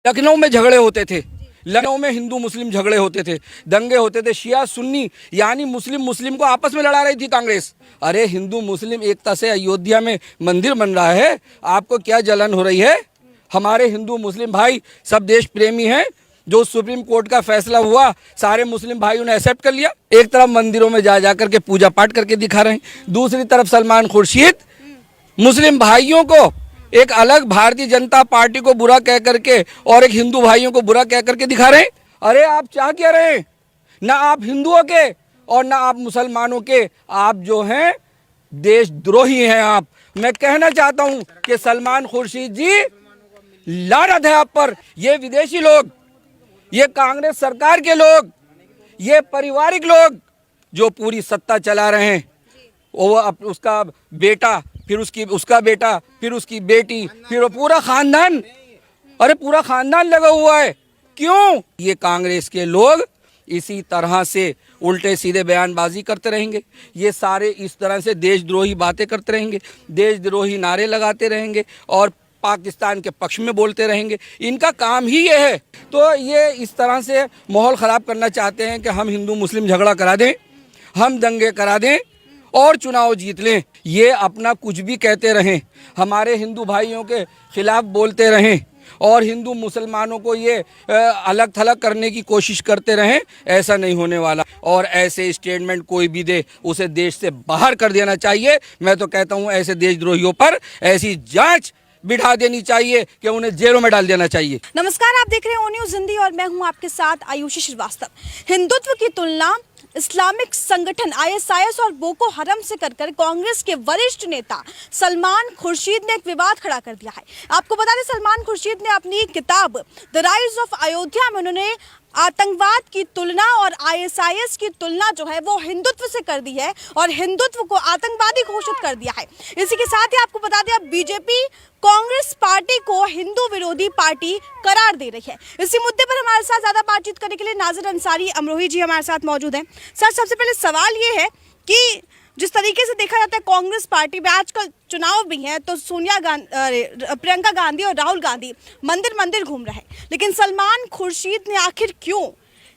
लखनऊ में झगड़े होते थे, लखनऊ में हिंदू मुस्लिम झगड़े होते थे, दंगे होते थे, शिया सुन्नी यानी मुस्लिम मुस्लिम को आपस में लड़ा रही थी कांग्रेस। अरे हिंदू मुस्लिम एकता से अयोध्या में मंदिर बन रहा है, आपको क्या जलन हो रही है? हमारे हिंदू मुस्लिम भाई सब देश प्रेमी हैं। जो सुप्रीम कोर्ट का फैसला हुआ सारे मुस्लिम भाइयों ने एक्सेप्ट कर लिया। एक तरफ मंदिरों में जा करके पूजा पाठ करके दिखा रहे हैं, दूसरी तरफ सलमान खुर्शीद मुस्लिम भाइयों को एक अलग भारतीय जनता पार्टी को बुरा कह करके और एक हिंदू भाइयों को बुरा कह करके दिखा रहे हैं। अरे आप चाह क्या रहे हैं? ना आप हिंदुओं के और ना आप मुसलमानों के, आप जो हैं देशद्रोही हैं आप। मैं कहना चाहता हूं कि सलमान खुर्शीद जी, लानत है आप पर। ये विदेशी लोग, ये कांग्रेस सरकार के लोग, ये पारिवारिक लोग जो पूरी सत्ता चला रहे हैं, वो उसका बेटा, फिर उसका बेटा, फिर उसकी बेटी, फिर वो पूरा खानदान, अरे पूरा खानदान लगा हुआ है। क्यों? ये कांग्रेस के लोग इसी तरह से उल्टे सीधे बयानबाजी करते रहेंगे, ये सारे इस तरह से देशद्रोही बातें करते रहेंगे, देशद्रोही नारे लगाते रहेंगे और पाकिस्तान के पक्ष में बोलते रहेंगे। इनका काम ही ये है। तो ये इस तरह से माहौल ख़राब करना चाहते हैं कि हम हिंदू मुस्लिम झगड़ा करा दें, हम दंगे करा दें और चुनाव जीत लें। ये अपना कुछ भी कहते रहें, हमारे हिंदू भाइयों के खिलाफ बोलते रहें और हिंदू मुसलमानों को ये अलग थलग करने की कोशिश करते रहें, ऐसा नहीं होने वाला। और ऐसे स्टेटमेंट कोई भी दे उसे देश से बाहर कर देना चाहिए। मैं तो कहता हूँ ऐसे देशद्रोहियों पर ऐसी जांच बिठा देनी चाहिए कि उन्हें जेलों में डाल देना चाहिए। नमस्कार, आप देख रहे हैं ओ न्यूज़ हिंदी और मैं हूं आपके साथ आयुषी श्रीवास्तव। हिंदुत्व की तुलना इस्लामिक संगठन आईएसआईएस और बोको हरम से कर कांग्रेस के वरिष्ठ नेता सलमान खुर्शीद ने एक विवाद खड़ा कर दिया है। आपको बता दें, सलमान खुर्शीद ने अपनी किताब द राइज ऑफ अयोध्या में उन्होंने आतंकवाद की तुलना और आईएसआईएस की तुलना जो है वो हिंदुत्व से कर दी है और हिंदुत्व को आतंकवादी घोषित कर दिया है। इसी के साथ ही आपको बता दें, अब बीजेपी कांग्रेस पार्टी को हिंदू विरोधी पार्टी करार दे रही है। इसी मुद्दे पर हमारे साथ ज्यादा बातचीत करने के लिए नाजिर अंसारी अमरोही जी हमारे साथ मौजूद हैं। सर, सबसे पहले सवाल ये है कि जिस तरीके से देखा जाता है कांग्रेस पार्टी में आजकल चुनाव भी हैं, तो प्रियंका गांधी और राहुल गांधी मंदिर मंदिर घूम रहे हैं, लेकिन सलमान खुर्शीद ने आखिर क्यों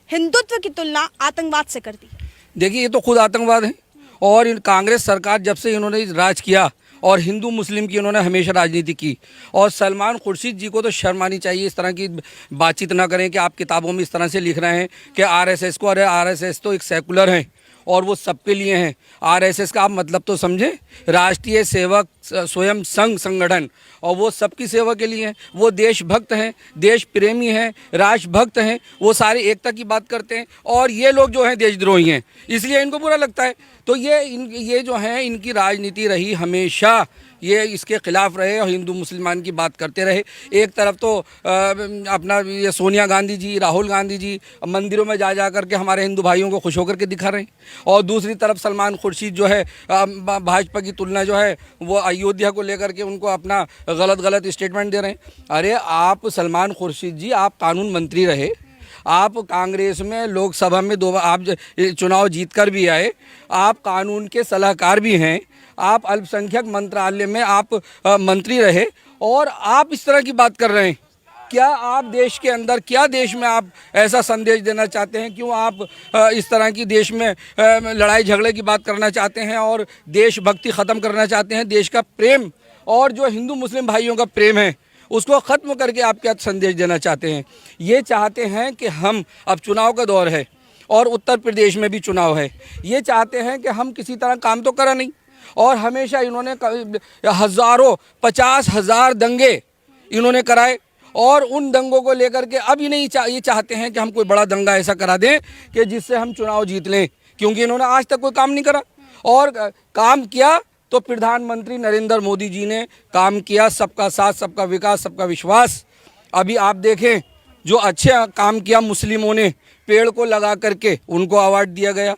हिंदुत्व की तुलना आतंकवाद से कर दी? देखिए, ये तो खुद आतंकवाद है। और कांग्रेस सरकार जब से इन्होंने राज किया और हिंदू मुस्लिम की इन्होंने हमेशा राजनीति की, और सलमान खुर्शीद जी को तो शर्म आनी चाहिए। इस तरह की बातचीत ना करें कि आप किताबों में इस तरह से लिख रहे हैं कि आरएसएस को, अरे आरएसएस तो एक सेकुलर है और वो सबके लिए हैं। आरएसएस का आप मतलब तो समझें, राष्ट्रीय सेवक स्वयं संघ संगठन, और वो सबकी सेवा के लिए हैं। वो देशभक्त हैं, देश प्रेमी हैं, राष्ट्रभक्त हैं, वो सारे एकता की बात करते हैं। और ये लोग जो हैं देशद्रोही हैं, इसलिए इनको बुरा लगता है। तो ये जो हैं, इनकी राजनीति रही हमेशा, ये इसके खिलाफ रहे और हिंदू मुसलमान की बात करते रहे। एक तरफ तो अपना ये सोनिया गांधी जी, राहुल गांधी जी मंदिरों में जा करके हमारे हिंदू भाइयों को खुश होकर के दिखा रहे हैं, और दूसरी तरफ सलमान खुर्शीद जो है भाजपा की तुलना जो है वो अयोध्या को लेकर के उनको अपना गलत स्टेटमेंट दे रहे हैं। अरे आप सलमान खुर्शीद जी, आप कानून मंत्री रहे, आप कांग्रेस में लोकसभा में 2 बार आप चुनाव जीत कर भी आए, आप कानून के सलाहकार भी हैं, आप अल्पसंख्यक मंत्रालय में आप मंत्री रहे, और आप इस तरह की बात कर रहे हैं। क्या आप देश के अंदर, क्या देश में आप ऐसा संदेश देना चाहते हैं? क्यों आप इस तरह की देश में लड़ाई झगड़े की बात करना चाहते हैं और देशभक्ति ख़त्म करना चाहते हैं? देश का प्रेम और जो हिंदू मुस्लिम भाइयों का प्रेम है उसको ख़त्म करके आप क्या संदेश देना चाहते हैं? ये चाहते हैं कि हम, अब चुनाव का दौर है और उत्तर प्रदेश में भी चुनाव है, ये चाहते हैं कि हम किसी तरह काम तो करा नहीं, और हमेशा इन्होंने हज़ारों 50,000 दंगे इन्होंने कराए, और उन दंगों को लेकर के अब ये चाहते हैं कि हम कोई बड़ा दंगा ऐसा करा दें कि जिससे हम चुनाव जीत लें, क्योंकि इन्होंने आज तक कोई काम नहीं करा। और काम किया तो प्रधानमंत्री नरेंद्र मोदी जी ने काम किया, सबका साथ, सबका विकास, सबका विश्वास। अभी आप देखें, जो अच्छे काम किया मुस्लिमों ने, पेड़ को लगा करके उनको अवार्ड दिया गया।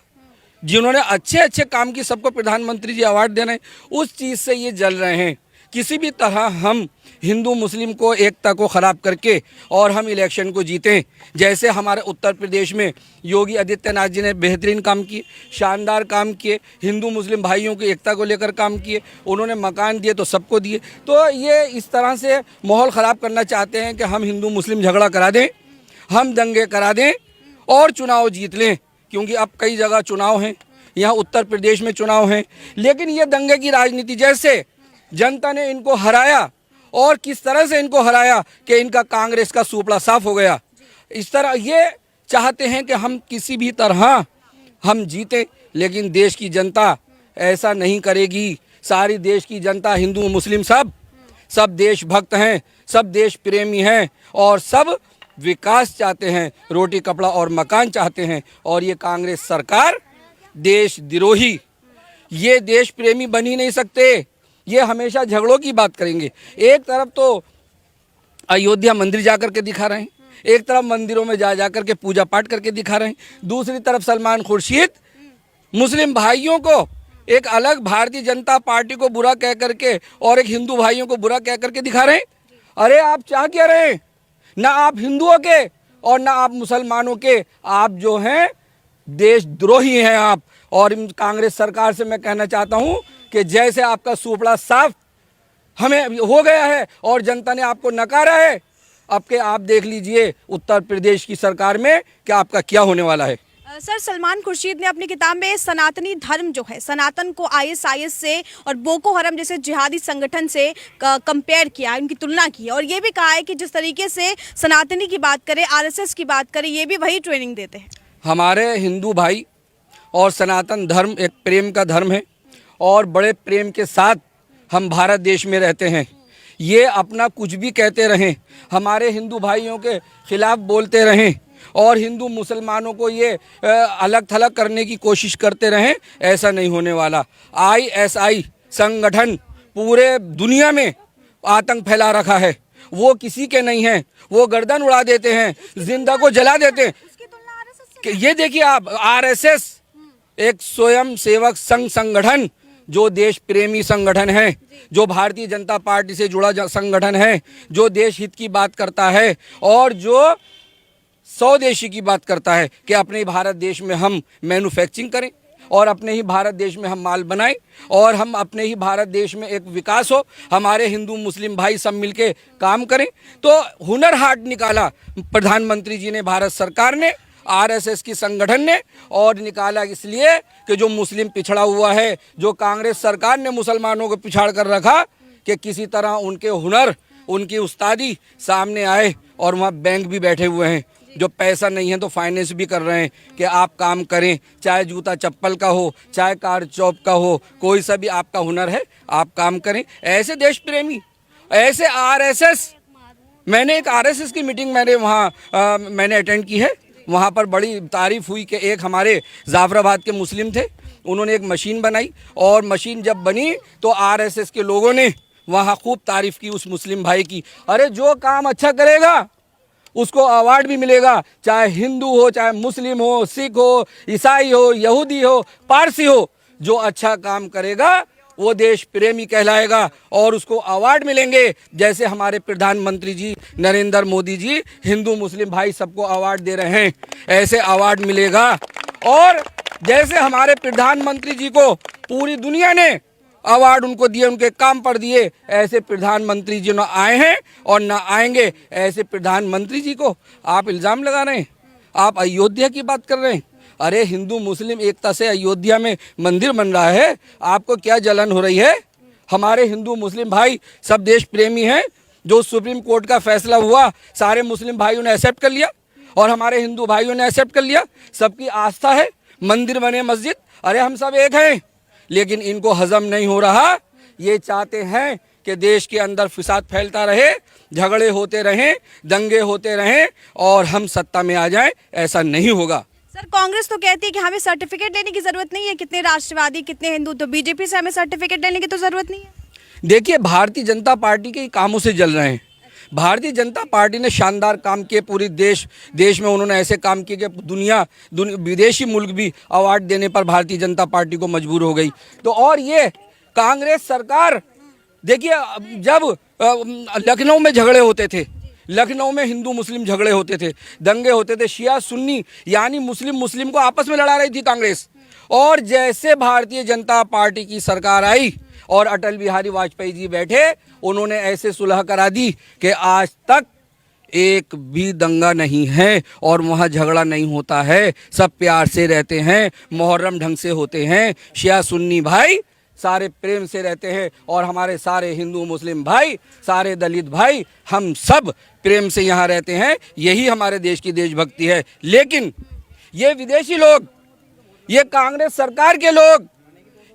जिन्होंने अच्छे काम की सबको प्रधानमंत्री जी अवार्ड दे रहे हैं, उस चीज़ से ये जल रहे हैं। किसी भी तरह हम हिंदू मुस्लिम को एकता को ख़राब करके और हम इलेक्शन को जीतें। जैसे हमारे उत्तर प्रदेश में योगी आदित्यनाथ जी ने बेहतरीन काम किए, शानदार काम किए, हिंदू मुस्लिम भाइयों की एकता को लेकर काम किए, उन्होंने मकान दिए तो सबको दिए। तो ये इस तरह से माहौल ख़राब करना चाहते हैं कि हम हिंदू मुस्लिम झगड़ा करा दें, हम दंगे करा दें और चुनाव जीत लें। क्योंकि अब कई जगह चुनाव हैं, यहाँ उत्तर प्रदेश में चुनाव हैं, लेकिन ये दंगे की राजनीति, जैसे जनता ने इनको हराया और किस तरह से इनको हराया कि इनका कांग्रेस का सूपड़ा साफ हो गया, इस तरह ये चाहते हैं कि हम किसी भी तरह हम जीते। लेकिन देश की जनता ऐसा नहीं करेगी। सारी देश की जनता, हिंदू मुस्लिम सब देशभक्त हैं, सब देश प्रेमी हैं और सब विकास चाहते हैं, रोटी कपड़ा और मकान चाहते हैं। और ये कांग्रेस सरकार देशद्रोही, ये देश प्रेमी बन ही नहीं सकते। ये हमेशा झगड़ों की बात करेंगे। एक तरफ तो अयोध्या मंदिर जाकर के दिखा रहे हैं, एक तरफ मंदिरों में जा कर के पूजा पाठ करके दिखा रहे हैं, दूसरी तरफ सलमान खुर्शीद मुस्लिम भाइयों को एक अलग भारतीय जनता पार्टी को बुरा कह करके और एक हिंदू भाइयों को बुरा कह करके दिखा रहे हैं। अरे आप चाह क्या रहे हैं? ना आप हिंदुओं के और ना आप मुसलमानों के, आप जो हैं देशद्रोही हैं आप। और कांग्रेस सरकार से मैं कहना चाहता हूं कि जैसे आपका सूपड़ा साफ हमें हो गया है और जनता ने आपको नकारा है, अब के आप देख लीजिए उत्तर प्रदेश की सरकार में कि आपका क्या होने वाला है। सर, सलमान खुर्शीद ने अपनी किताब में सनातनी धर्म जो है, सनातन को आईएसआईएस से और बोको हरम जैसे जिहादी संगठन से कंपेयर किया, उनकी तुलना की और ये भी कहा है कि जिस तरीके से सनातनी की बात करें, आरएसएस की बात करें, ये भी वही ट्रेनिंग देते हैं। हमारे हिंदू भाई और सनातन धर्म एक प्रेम का धर्म है और बड़े प्रेम के साथ हम भारत देश में रहते हैं। ये अपना कुछ भी कहते रहें, हमारे हिंदू भाइयों के खिलाफ बोलते रहें और हिंदू मुसलमानों को ये अलग थलग करने की कोशिश करते रहें, ऐसा नहीं होने वाला। आईएसआई संगठन पूरे दुनिया में आतंक फैला रखा है, वो किसी के नहीं हैं, वो गर्दन उड़ा देते हैं, जिंदा को जला देते हैं। ये देखिए आप, आरएसएस एक स्वयं सेवक संघ संगठन जो देश प्रेमी संगठन है, जो भारतीय जनता पार्टी से जुड़ा संगठन है, जो देश हित की बात करता है और जो स्वदेशी की बात करता है कि अपने भारत देश में हम मैन्युफैक्चरिंग करें और अपने ही भारत देश में हम माल बनाएं और हम अपने ही भारत देश में एक विकास हो, हमारे हिंदू मुस्लिम भाई सब मिलके काम करें। तो हुनर हाट निकाला प्रधानमंत्री जी ने, भारत सरकार ने, आरएसएस की संगठन ने, और निकाला इसलिए कि जो मुस्लिम पिछड़ा हुआ है, जो कांग्रेस सरकार ने मुसलमानों को पिछाड़ कर रखा, कि किसी तरह उनके हुनर, उनकी उस्तादी सामने आए। और वहाँ बैंक भी बैठे हुए हैं जो पैसा नहीं है तो फाइनेंस भी कर रहे हैं कि आप काम करें, चाहे जूता चप्पल का हो, चाहे कार चौप का हो, कोई सा भी आपका हुनर है आप काम करें। ऐसे देश प्रेमी, ऐसे आरएसएस, मैंने एक आरएसएस की मीटिंग मैंने अटेंड की है, वहाँ पर बड़ी तारीफ हुई कि एक हमारे जाफराबाद के मुस्लिम थे, उन्होंने एक मशीन बनाई और मशीन जब बनी तो आरएसएस के लोगों ने वहाँ खूब तारीफ की उस मुस्लिम भाई की। अरे जो काम अच्छा करेगा उसको अवार्ड भी मिलेगा, चाहे हिंदू हो, चाहे मुस्लिम हो, सिख हो, ईसाई हो, यहूदी हो, पारसी हो, जो अच्छा काम करेगा वो देश प्रेमी कहलाएगा और उसको अवार्ड मिलेंगे। जैसे हमारे प्रधानमंत्री जी नरेंद्र मोदी जी हिंदू मुस्लिम भाई सबको अवार्ड दे रहे हैं, ऐसे अवार्ड मिलेगा। और जैसे हमारे प्रधानमंत्री जी को पूरी दुनिया ने अवार्ड उनको दिए, उनके काम पर दिए, ऐसे प्रधानमंत्री जी ना आए हैं और ना आएंगे। ऐसे प्रधानमंत्री जी को आप इल्ज़ाम लगा रहे हैं, आप अयोध्या की बात कर रहे हैं। अरे हिंदू मुस्लिम एकता से अयोध्या में मंदिर बन रहा है, आपको क्या जलन हो रही है? हमारे हिंदू मुस्लिम भाई सब देश प्रेमी हैं। जो सुप्रीम कोर्ट का फैसला हुआ सारे मुस्लिम भाइयों ने एक्सेप्ट कर लिया और हमारे हिंदू भाइयों ने एक्सेप्ट कर लिया। सबकी आस्था है, मंदिर बने, मस्जिद, अरे हम सब एक हैं। लेकिन इनको हजम नहीं हो रहा, ये चाहते हैं कि देश के अंदर फिसाद फैलता रहे, झगड़े होते रहें, दंगे होते रहें और हम सत्ता में आ जाएं। ऐसा नहीं होगा। सर, कांग्रेस तो कहती है कि हमें सर्टिफिकेट लेने की जरूरत नहीं है, कितने राष्ट्रवादी कितने हिंदू, तो बीजेपी से हमें सर्टिफिकेट लेने की तो जरूरत नहीं है। देखिए, भारतीय जनता पार्टी के कामों से जल रहे हैं। भारतीय जनता पार्टी ने शानदार काम किए, पूरी देश में उन्होंने ऐसे काम किए कि दुनिया विदेशी मुल्क भी अवार्ड देने पर भारतीय जनता पार्टी को मजबूर हो गई। तो और ये कांग्रेस सरकार देखिए जब लखनऊ में झगड़े होते थे, लखनऊ में हिंदू मुस्लिम झगड़े होते थे, दंगे होते थे, शिया सुन्नी यानी मुस्लिम मुस्लिम को आपस में लड़ा रही थी कांग्रेस। और जैसे भारतीय जनता पार्टी की सरकार आई और अटल बिहारी वाजपेयी जी बैठे, उन्होंने ऐसे सुलह करा दी कि आज तक एक भी दंगा नहीं है और वहाँ झगड़ा नहीं होता है, सब प्यार से रहते हैं, मुहर्रम ढंग से होते हैं, शिया सुन्नी भाई सारे प्रेम से रहते हैं और हमारे सारे हिंदू मुस्लिम भाई, सारे दलित भाई, हम सब प्रेम से यहाँ रहते हैं। यही हमारे देश की देशभक्ति है। लेकिन ये विदेशी लोग, ये कांग्रेस सरकार के लोग,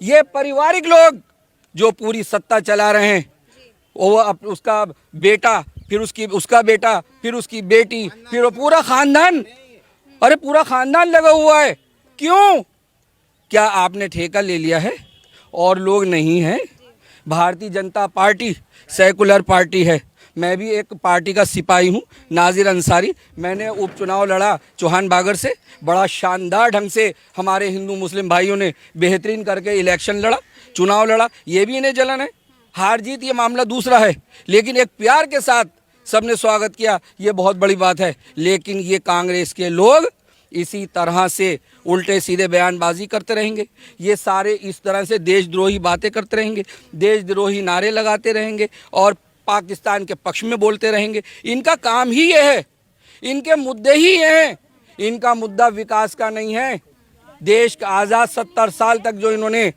ये पारिवारिक लोग जो पूरी सत्ता चला रहे हैं, वो उसका बेटा, फिर उसका बेटा, फिर उसकी बेटी, फिर वो पूरा खानदान, अरे पूरा खानदान लगा हुआ है। क्यों? क्या आपने ठेका ले लिया है और लोग नहीं हैं? Bharatiya Janata party secular party है। मैं भी एक पार्टी का सिपाही हूँ, नाजिर अंसारी। मैंने उपचुनाव लड़ा चौहान बागर से, बड़ा शानदार ढंग से हमारे हिंदू मुस्लिम भाइयों ने बेहतरीन करके इलेक्शन लड़ा, चुनाव लड़ा। ये भी इन्हें जलन है, हार जीत ये मामला दूसरा है, लेकिन एक प्यार के साथ सबने स्वागत किया, ये बहुत बड़ी बात है। लेकिन ये कांग्रेस के लोग इसी तरह से उल्टे सीधे बयानबाजी करते रहेंगे, ये सारे इस तरह से देशद्रोही बातें करते रहेंगे, देशद्रोही नारे लगाते रहेंगे और पाकिस्तान के पक्ष में बोलते रहेंगे। इनका काम ही ये है, इनके मुद्दे ही ये हैं। इनका मुद्दा विकास का नहीं है। देश का आज़ाद 70 साल तक जो इन्होंने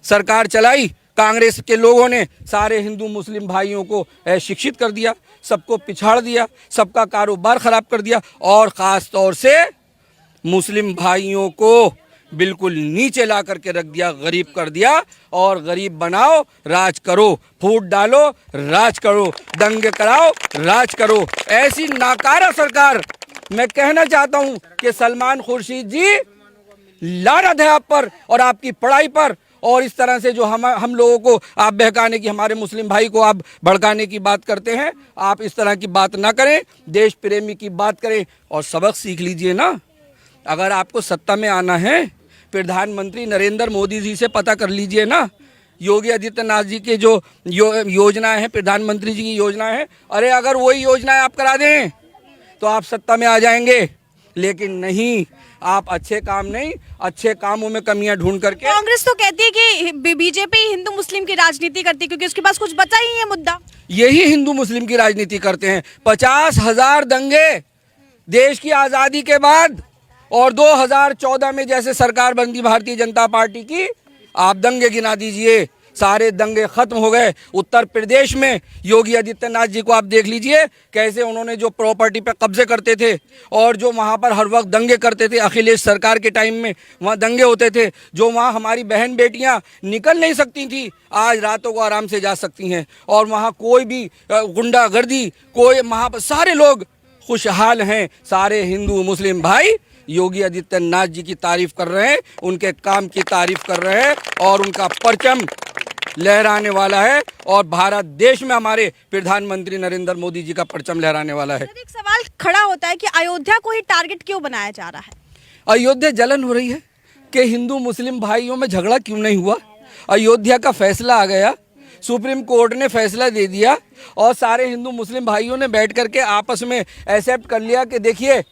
सरकार चलाई, कांग्रेस के लोगों ने सारे हिंदू मुस्लिम भाइयों को शिक्षित कर दिया, सबको पिछाड़ दिया, सबका कारोबार ख़राब कर दिया और ख़ास तौर से मुस्लिम भाइयों को बिल्कुल नीचे ला करके रख दिया, गरीब कर दिया। और गरीब बनाओ, राज करो, फूट डालो, राज करो, दंगे कराओ, राज करो। ऐसी नाकारा सरकार, मैं कहना चाहता हूं कि सलमान खुर्शीद जी, लानत है आप पर और आपकी पढ़ाई पर। और इस तरह से जो हम लोगों को आप बहकाने की, हमारे मुस्लिम भाई को आप भड़काने की बात करते हैं, आप इस तरह की बात ना करें, देश प्रेमी की बात करें और सबक सीख लीजिए ना। अगर आपको सत्ता में आना है, प्रधानमंत्री नरेंद्र मोदी जी से पता कर लीजिए ना। योगी आदित्यनाथ जी के जो योजनाएं हैं, प्रधानमंत्री जी की योजनाएं हैं, अरे अगर वही योजनाएं आप करा दें तो आप सत्ता में आ जाएंगे। लेकिन नहीं, आप अच्छे काम नहीं, अच्छे कामों में कमियां ढूंढ करके। कांग्रेस तो कहती है कि बीजेपी हिंदू मुस्लिम की राजनीति करती है क्योंकि उसके पास कुछ बचा ही नहीं है मुद्दा। यही हिंदू मुस्लिम की राजनीति करते हैं। 50,000 दंगे देश की आज़ादी के बाद और 2014 में जैसे सरकार बनती भारतीय जनता पार्टी की, आप दंगे गिना दीजिए, सारे दंगे खत्म हो गए। उत्तर प्रदेश में योगी आदित्यनाथ जी को आप देख लीजिए, कैसे उन्होंने जो प्रॉपर्टी पे कब्जे करते थे और जो वहाँ पर हर वक्त दंगे करते थे। अखिलेश सरकार के टाइम में वहाँ दंगे होते थे, जो वहाँ हमारी बहन बेटियाँ निकल नहीं सकती थी, आज रातों को आराम से जा सकती हैं। और वहाँ कोई भी गुंडागर्दी, कोई वहाँ पर सारे लोग खुशहाल हैं। सारे हिंदू मुस्लिम भाई योगी आदित्यनाथ जी की तारीफ कर रहे हैं, उनके काम की तारीफ कर रहे हैं और उनका परचम लहराने वाला है। और भारत देश में हमारे प्रधानमंत्री नरेंद्र मोदी जी का परचम लहराने वाला है। एक सवाल खड़ा होता है कि अयोध्या को ही टारगेट क्यों बनाया जा रहा है? अयोध्या जलन हो रही है कि हिंदू मुस्लिम भाइयों में झगड़ा क्यों नहीं हुआ। अयोध्या का फैसला आ गया, सुप्रीम कोर्ट ने फैसला दे दिया और सारे हिंदू मुस्लिम भाइयों ने बैठ करके आपस में एक्सेप्ट कर लिया कि देखिए,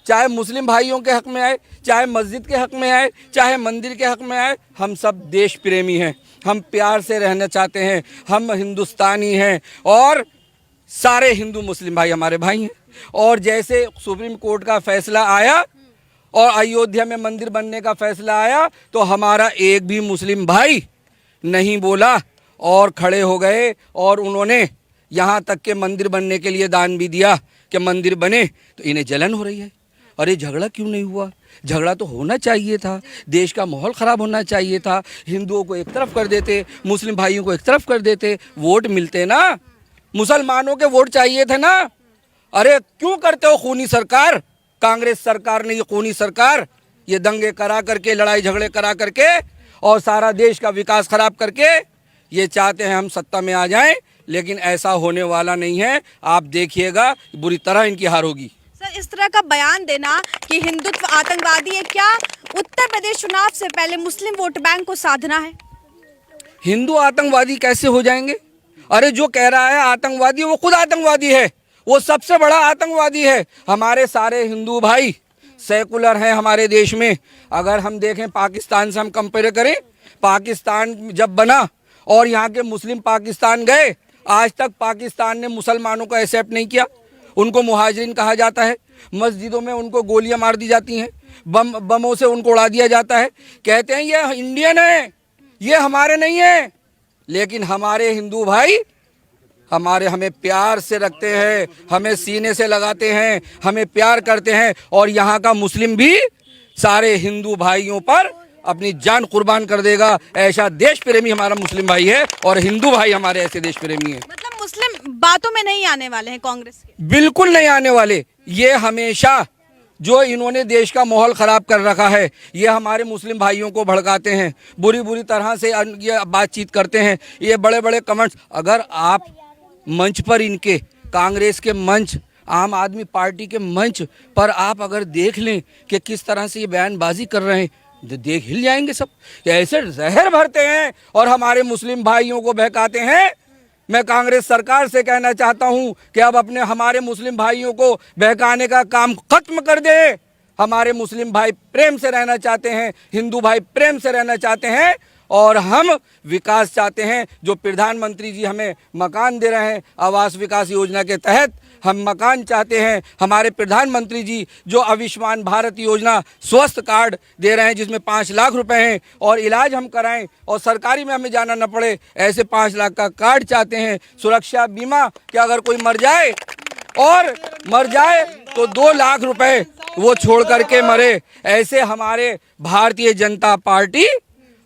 चाहे मुस्लिम भाइयों के हक में आए, चाहे मस्जिद के हक में आए, चाहे मंदिर के हक में आए, हम सब देश प्रेमी हैं, हम प्यार से रहना चाहते हैं, हम हिंदुस्तानी हैं और सारे हिंदू मुस्लिम भाई हमारे भाई हैं। और जैसे सुप्रीम कोर्ट का फैसला आया और अयोध्या में मंदिर बनने का फैसला आया, तो हमारा एक भी मुस्लिम भाई नहीं बोला और खड़े हो गए और उन्होंने यहाँ तक के मंदिर बनने के लिए दान भी दिया कि मंदिर बने। तो इन्हें जलन हो रही है, अरे झगड़ा क्यों नहीं हुआ? झगड़ा तो होना चाहिए था, देश का माहौल ख़राब होना चाहिए था, हिंदुओं को एक तरफ कर देते, मुस्लिम भाइयों को एक तरफ कर देते, वोट मिलते ना, मुसलमानों के वोट चाहिए थे ना। अरे क्यों करते हो खूनी सरकार? कांग्रेस सरकार ने ये खूनी सरकार, ये दंगे करा करके, लड़ाई झगड़े करा करके और सारा देश का विकास ख़राब करके ये चाहते हैं हम सत्ता में आ जाएं, लेकिन ऐसा होने वाला नहीं है। आप देखिएगा, बुरी तरह इनकी हार होगी। सर, इस तरह का बयान देना कि हिंदुत्व आतंकवादी है, क्या उत्तर प्रदेश चुनाव से पहले मुस्लिम वोट बैंक को साधना है? हिंदू आतंकवादी कैसे हो जाएंगे? अरे जो कह रहा है आतंकवादी, वो खुद आतंकवादी है, वो सबसे बड़ा आतंकवादी है। हमारे सारे हिंदू भाई सेकुलर हैं हमारे देश में। अगर हम देखें पाकिस्तान से हम कंपेयर करें, पाकिस्तान जब बना और यहाँ के मुस्लिम पाकिस्तान गए, आज तक पाकिस्तान ने मुसलमानों को एक्सेप्ट नहीं किया। उनको मुहाजिरिन कहा जाता है, मस्जिदों में उनको गोलियां मार दी जाती हैं, बमों से उनको उड़ा दिया जाता है। कहते हैं ये इंडियन है, ये हमारे नहीं है। लेकिन हमारे हिंदू भाई हमें प्यार से रखते हैं, हमें सीने से लगाते हैं, हमें प्यार करते हैं। और यहाँ का मुस्लिम भी सारे हिंदू भाइयों पर अपनी जान कुर्बान कर देगा। ऐसा देश प्रेमी हमारा मुस्लिम भाई है और हिंदू भाई हमारे ऐसे देश प्रेमी हैं। मतलब मुस्लिम बातों में नहीं आने वाले हैं कांग्रेस के? बिल्कुल नहीं आने वाले। ये हमेशा जो इन्होंने देश का माहौल खराब कर रखा है, ये हमारे मुस्लिम भाइयों को भड़काते हैं, बुरी बुरी तरह से ये बातचीत करते हैं, ये बड़े बड़े कमेंट्स। अगर आप मंच पर इनके कांग्रेस के मंच, आम आदमी पार्टी के मंच पर आप अगर देख लें कि किस तरह से ये बयानबाजी कर रहे हैं, तो देख हिल जाएंगे सब। ऐसे जहर भरते हैं और हमारे मुस्लिम भाइयों को बहकाते हैं। मैं कांग्रेस सरकार से कहना चाहता हूं कि अब अपने हमारे मुस्लिम भाइयों को बहकाने का काम खत्म कर दे। हमारे मुस्लिम भाई प्रेम से रहना चाहते हैं, हिंदू भाई प्रेम से रहना चाहते हैं और हम विकास चाहते हैं। जो प्रधानमंत्री जी हमें मकान दे रहे हैं आवास विकास योजना के तहत, हम मकान चाहते हैं। हमारे प्रधानमंत्री जी जो आयुष्मान भारत योजना स्वास्थ्य कार्ड दे रहे हैं जिसमें 5 लाख रुपए हैं और इलाज हम कराएं और सरकारी में हमें जाना न पड़े, ऐसे 5 लाख का कार्ड चाहते हैं। सुरक्षा बीमा कि अगर कोई मर जाए तो 2 लाख रुपए वो छोड़ करके मरे। ऐसे हमारे भारतीय जनता पार्टी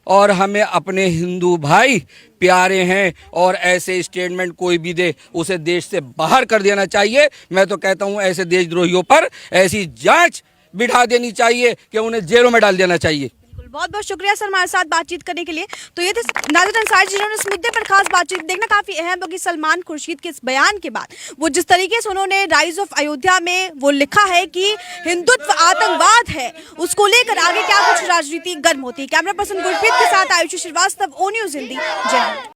और हमें अपने हिंदू भाई प्यारे हैं और ऐसे स्टेटमेंट कोई भी दे उसे देश से बाहर कर देना चाहिए। मैं तो कहता हूं ऐसे देशद्रोहियों पर ऐसी जांच बिठा देनी चाहिए कि उन्हें जेलों में डाल देना चाहिए। बहुत बहुत शुक्रिया सर हमारे साथ बातचीत करने के लिए। तो ये थे नाज़िर अंसारी जिन्होंने इस मुद्दे पर खास बातचीत। देखना काफी अहम क्योंकि सलमान खुर्शीद के इस बयान के बाद वो जिस तरीके से उन्होंने राइज ऑफ अयोध्या में वो लिखा है कि हिंदुत्व आतंकवाद है, उसको लेकर आगे क्या कुछ राजनीति गर्म होती है। कैमरा पर्सन गुरप्रीत के साथ आयुषी श्रीवास्तव, ओ न्यूज़ हिंदी, जय हिंद।